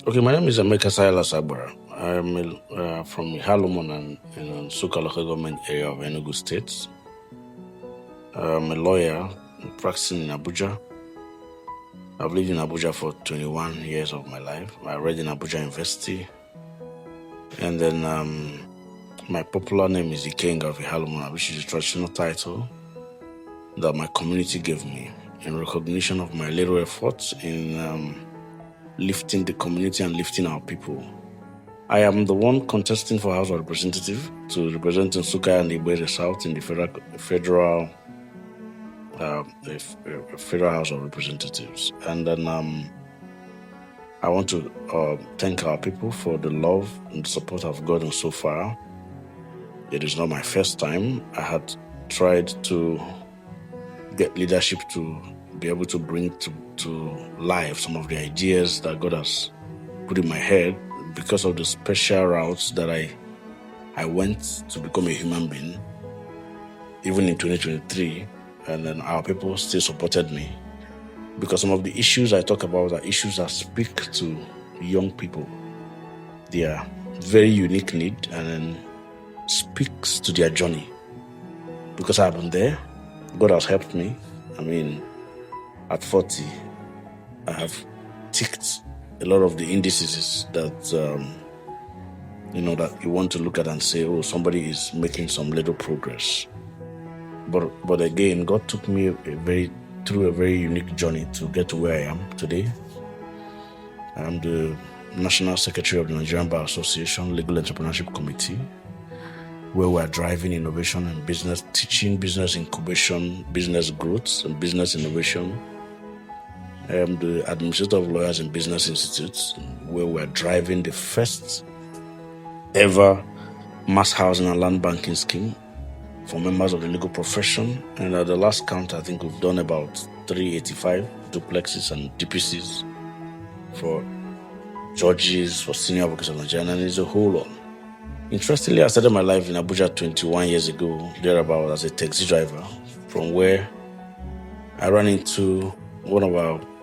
Okay, my name is Emeka Silas Agbara. I'm from Halumon and in Nsukka local government area of Enugu State. I'm a lawyer practicing in Abuja. I've lived in Abuja for 21 years of my life. I read in Abuja University. And then my popular name is the King of Halumon, which is a traditional title that my community gave me in recognition of my little efforts in lifting the community and lifting our people. I am the one contesting for House of Representative to represent Nsukka and Igbere South in the federal House of Representatives. And then I want to thank our people for the love and support I've gotten so far. It is not my first time. I had tried to get leadership to be able to bring to life some of the ideas that God has put in my head because of the special routes that I went to become a human being, even in 2023, and then our people still supported me because some of the issues I talk about are issues that speak to young people. They are very unique need and then speaks to their journey. Because I've been there, God has helped me. I mean, at 40, I have ticked a lot of the indices that that you want to look at and say, oh, somebody is making some little progress. But again, God took me through a very unique journey to get to where I am today. I'm the National Secretary of the Nigerian Bar Association Legal Entrepreneurship Committee, where we're driving innovation and business, teaching business incubation, business growth, and business innovation. I am the Administrator of Lawyers and Business Institutes, where we're driving the first ever mass housing and land banking scheme for members of the legal profession. And at the last count, I think we've done about 385 duplexes and DPCs for judges, for senior advocates of Nigeria, and it's a whole lot. Interestingly, I started my life in Abuja 21 years ago, thereabout, as a taxi driver, from where I ran into one of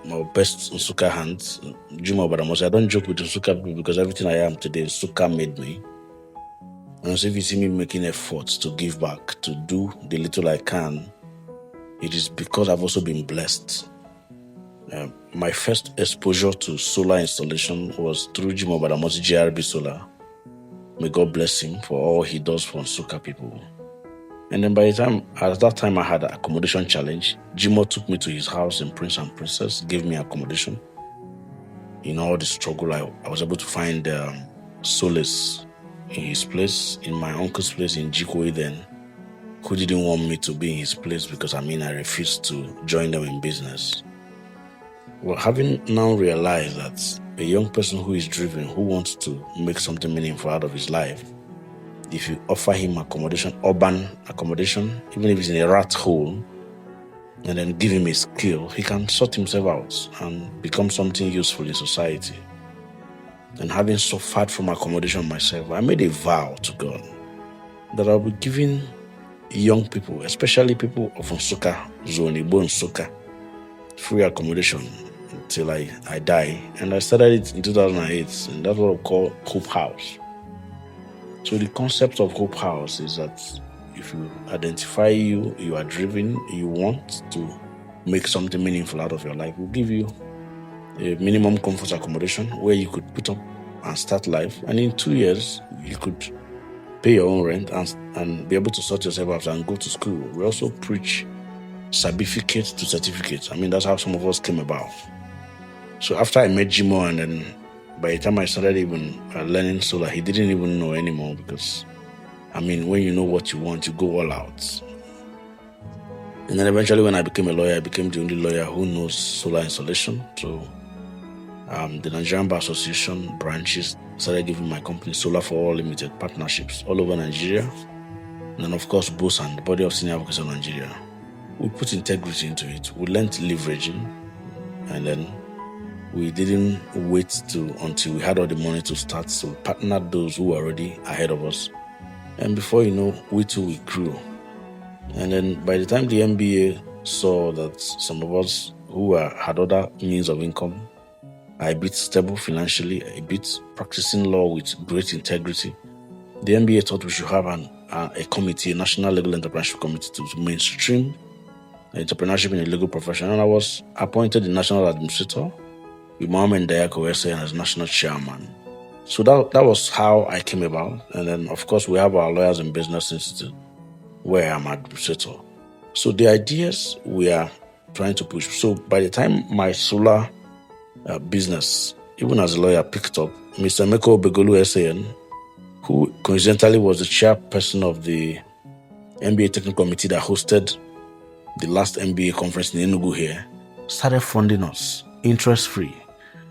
my best Nsukka hands, Chief Agbara. I don't joke with Nsukka people because everything I am today, Nsukka made me. And so if you see me making efforts to give back, to do the little I can, it is because I've also been blessed. My first exposure to solar installation was through Chief Agbara GRB Solar. May God bless him for all he does for Nsukka people. And then at that time I had an accommodation challenge. Jimo took me to his house in Prince and Princess, gave me accommodation. In all the struggle, I was able to find solace in his place, in my uncle's place in Jikoi then, who didn't want me to be in his place because I refused to join them in business. Well, having now realized that a young person who is driven, who wants to make something meaningful out of his life, if you offer him accommodation, urban accommodation, even if it's in a rat hole, and then give him a skill, he can sort himself out and become something useful in society. And having suffered from accommodation myself, I made a vow to God that I'll be giving young people, especially people of Nsukka zone, Igbo Nsukka, free accommodation until I die. And I started it in 2008, and that's what we call Hope House. So the concept of Hope House is that if you identify you are driven, you want to make something meaningful out of your life, we'll give you a minimum comfort accommodation where you could put up and start life. And in 2 years, you could pay your own rent and be able to sort yourself out and go to school. We also preach certificate to certificate. That's how some of us came about. So after I met Jimo, and then by the time I started even learning solar, he didn't even know anymore because, when you know what you want, you go all out. And then eventually when I became a lawyer, I became the only lawyer who knows solar installation. So the Nigerian Bar Association branches started giving my company Solar for All Limited partnerships all over Nigeria. And then of course, BOSAN, the Body of Senior Advocates of Nigeria. We put integrity into it. We learned leveraging, and then we didn't wait until we had all the money to start. So we partnered those who were already ahead of us. And before you know, we grew. And then by the time the NBA saw that some of us who had other means of income a bit stable financially, a bit practicing law with great integrity. The NBA thought we should have a committee, a National Legal Entrepreneurship Committee, to mainstream entrepreneurship in the legal profession. And I was appointed the National Administrator with Mohammed Dayako SA as National Chairman. So that was how I came about. And then, of course, we have our Lawyers in Business Institute, where I'm administrator. So the ideas we are trying to push. So by the time my solar business, even as a lawyer, picked up, Mr. Emeka Begolu SAN, who coincidentally was the chairperson of the MBA Technical Committee that hosted the last MBA conference in Enugu here, started funding us interest-free.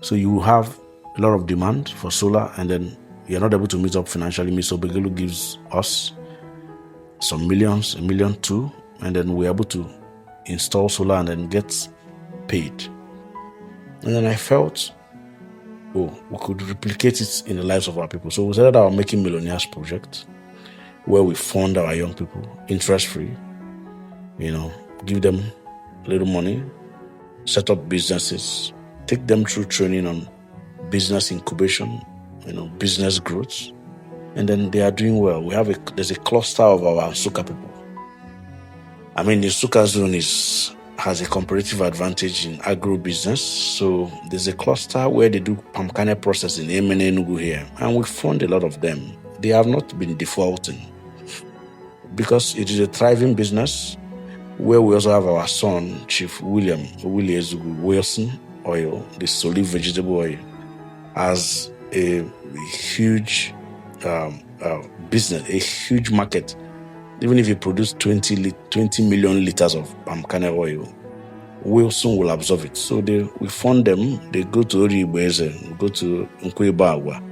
So you have a lot of demand for solar, and then you're not able to meet up financially. Mr. Begolu gives us some millions, $1 million too, and then we're able to install solar and then get paid. And then I felt, we could replicate it in the lives of our people. So we started our Making Millionaires project, where we fund our young people interest-free, give them little money, set up businesses, take them through training on business incubation, business growth, and then they are doing well. There's a cluster of our Nsukka people. I mean, the Nsukka zone has a comparative advantage in agro business. So there's a cluster where they do palm kernel processing in Enugu here, and we fund a lot of them. They have not been defaulting because it is a thriving business where we also have our son, Chief William Wilson Oil, the Solive vegetable oil, as a huge business, a huge market. Even if you produce 20 million liters of palm kernel oil, Wilson will absorb it. So we fund them. They go to Oribweze, go to Nkwebagwa,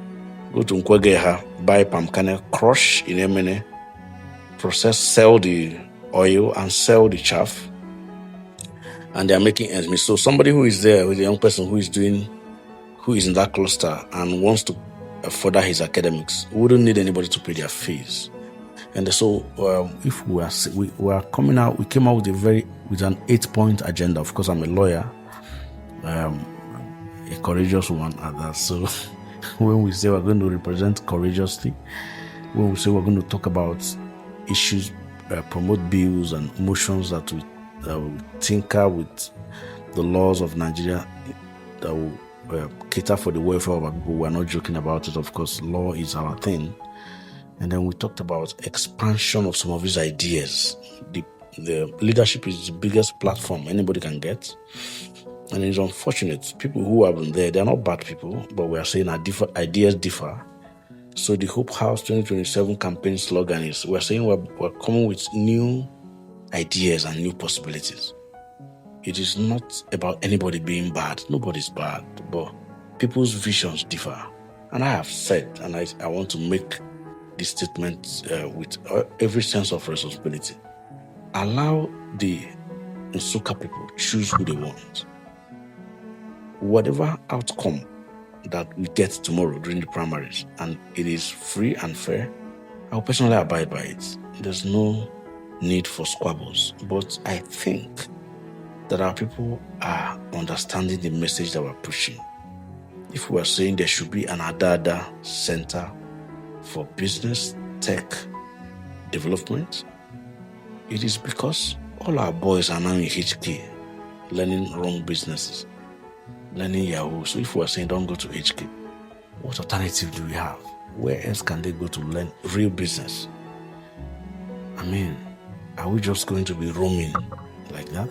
go to Nkwegeha, buy palm kernel, crush in Emene, process, sell the oil and sell the chaff, and they are making ends meet. So somebody who is there with a young person who is in that cluster and wants to further his academics wouldn't need anybody to pay their fees. And so if we came out with an 8-point agenda. Of course, I'm a lawyer, a courageous one at that. So when we say we're going to represent courageously, when we say we're going to talk about issues, promote bills and motions that will tinker with the laws of Nigeria, that will cater for the welfare of our people. We're not joking about it. Of course, law is our thing. And then we talked about expansion of some of these ideas. The leadership is the biggest platform anybody can get. And it's unfortunate. People who have been there, they're not bad people, but we are saying ideas differ. So the Hope House 2027 campaign slogan is, we're saying we're coming with new ideas and new possibilities. It is not about anybody being bad. Nobody's bad, but people's visions differ. And I have said, and I want to make this statement with every sense of responsibility. Allow the Nsukka people choose who they want. Whatever outcome that we get tomorrow during the primaries, and it is free and fair, I'll personally abide by it. There's no need for squabbles. But I think that our people are understanding the message that we're pushing. If we're saying there should be an Adada Center for business tech development, it is because all our boys are now in HK learning wrong businesses, learning Yahoo. So if we're saying don't go to HK, what alternative do we have? Where else can they go to learn real business? I mean, are we just going to be roaming like that?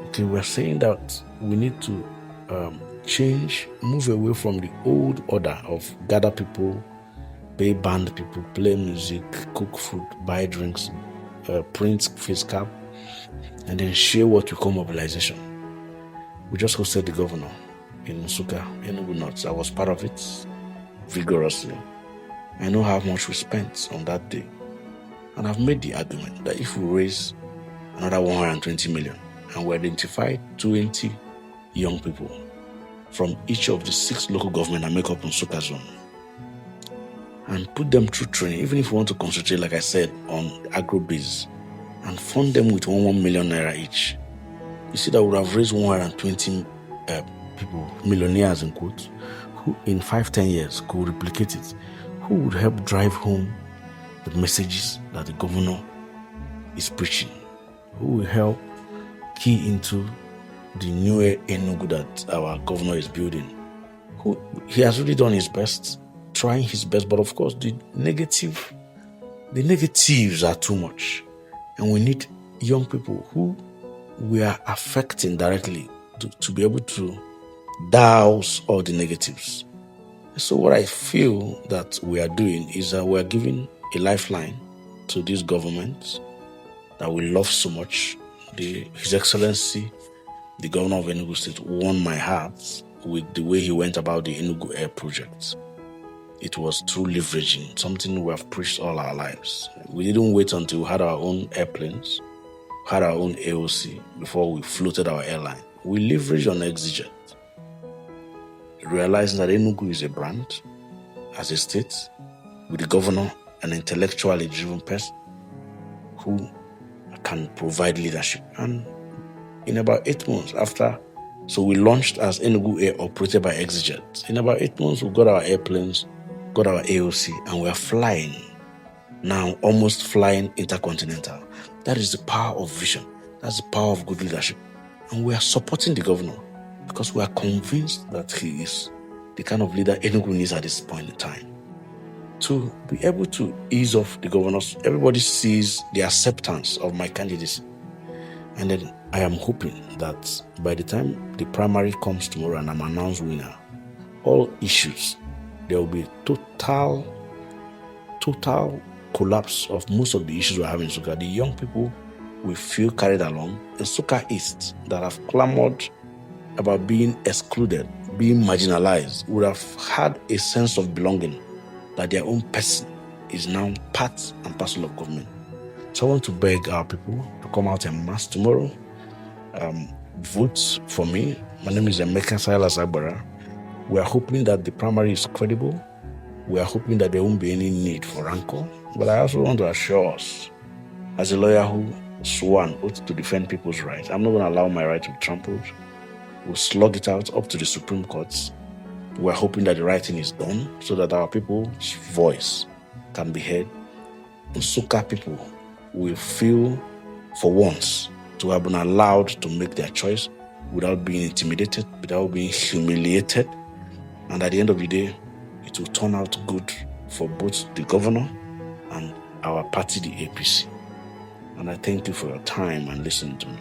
Okay, we're saying that we need to move away from the old order of gather people, pay band people, play music, cook food, buy drinks, print face cap, and then share what we call mobilization. We just hosted the governor in Nsukka, Enugu North. I was part of it vigorously. I know how much we spent on that day. And I've made the argument that if we raise another 120 million and we identify 20 young people from each of the 6 local governments that make up Nsukka zone, and put them through training, even if we want to concentrate, like I said, on agro-biz, and fund them with 1 million naira each, you see that we would have raised 120 people, millionaires in quotes, who in 5-10 years could replicate it, who would help drive home the messages that the governor is preaching, who will help key into the new Enugu that our governor is building. He has really done his best, trying his best, but of course the negatives are too much, and we need young people who we are affecting directly to be able to douse all the negatives. So what I feel that we are doing is that we are giving a lifeline to this government that we love so much. His Excellency, the governor of Enugu State, won my heart with the way he went about the Enugu Air project. It was true leveraging, something we have preached all our lives. We didn't wait until we had our own airplanes, had our own AOC before we floated our airline. We leveraged on ExeJet, realizing that Enugu is a brand as a state, with the governor, an intellectually driven person who can provide leadership. And in about 8 months after, so we launched as Enugu Air operated by ExeJet. In about 8 months, we got our airplanes, got our AOC, and we are flying now, almost flying intercontinental. That is the power of vision. That's the power of good leadership. And we are supporting the governor because we are convinced that he is the kind of leader Enugu needs at this point in time. To be able to ease off the governors, everybody sees the acceptance of my candidacy. And then I am hoping that by the time the primary comes tomorrow and I'm announced winner, all issues, there will be total collapse of most of the issues we're having in Nsukka. The young people will feel carried along in Nsukka East that have clamored about being excluded, being marginalized, would have had a sense of belonging, that their own person is now part and parcel of government. So I want to beg our people to come out en masse tomorrow. Vote for me. My name is Emeka Silas Agbara. We are hoping that the primary is credible. We are hoping that there won't be any need for rancor. But I also want to assure us, as a lawyer who swore an oath to defend people's rights, I'm not going to allow my right to be trampled. We'll slug it out up to the Supreme Court. We're hoping that the right thing is done so that our people's voice can be heard. Nsukka people will feel, for once, to have been allowed to make their choice without being intimidated, without being humiliated. And at the end of the day, it will turn out good for both the governor and our party, the APC. And I thank you for your time and listening to me.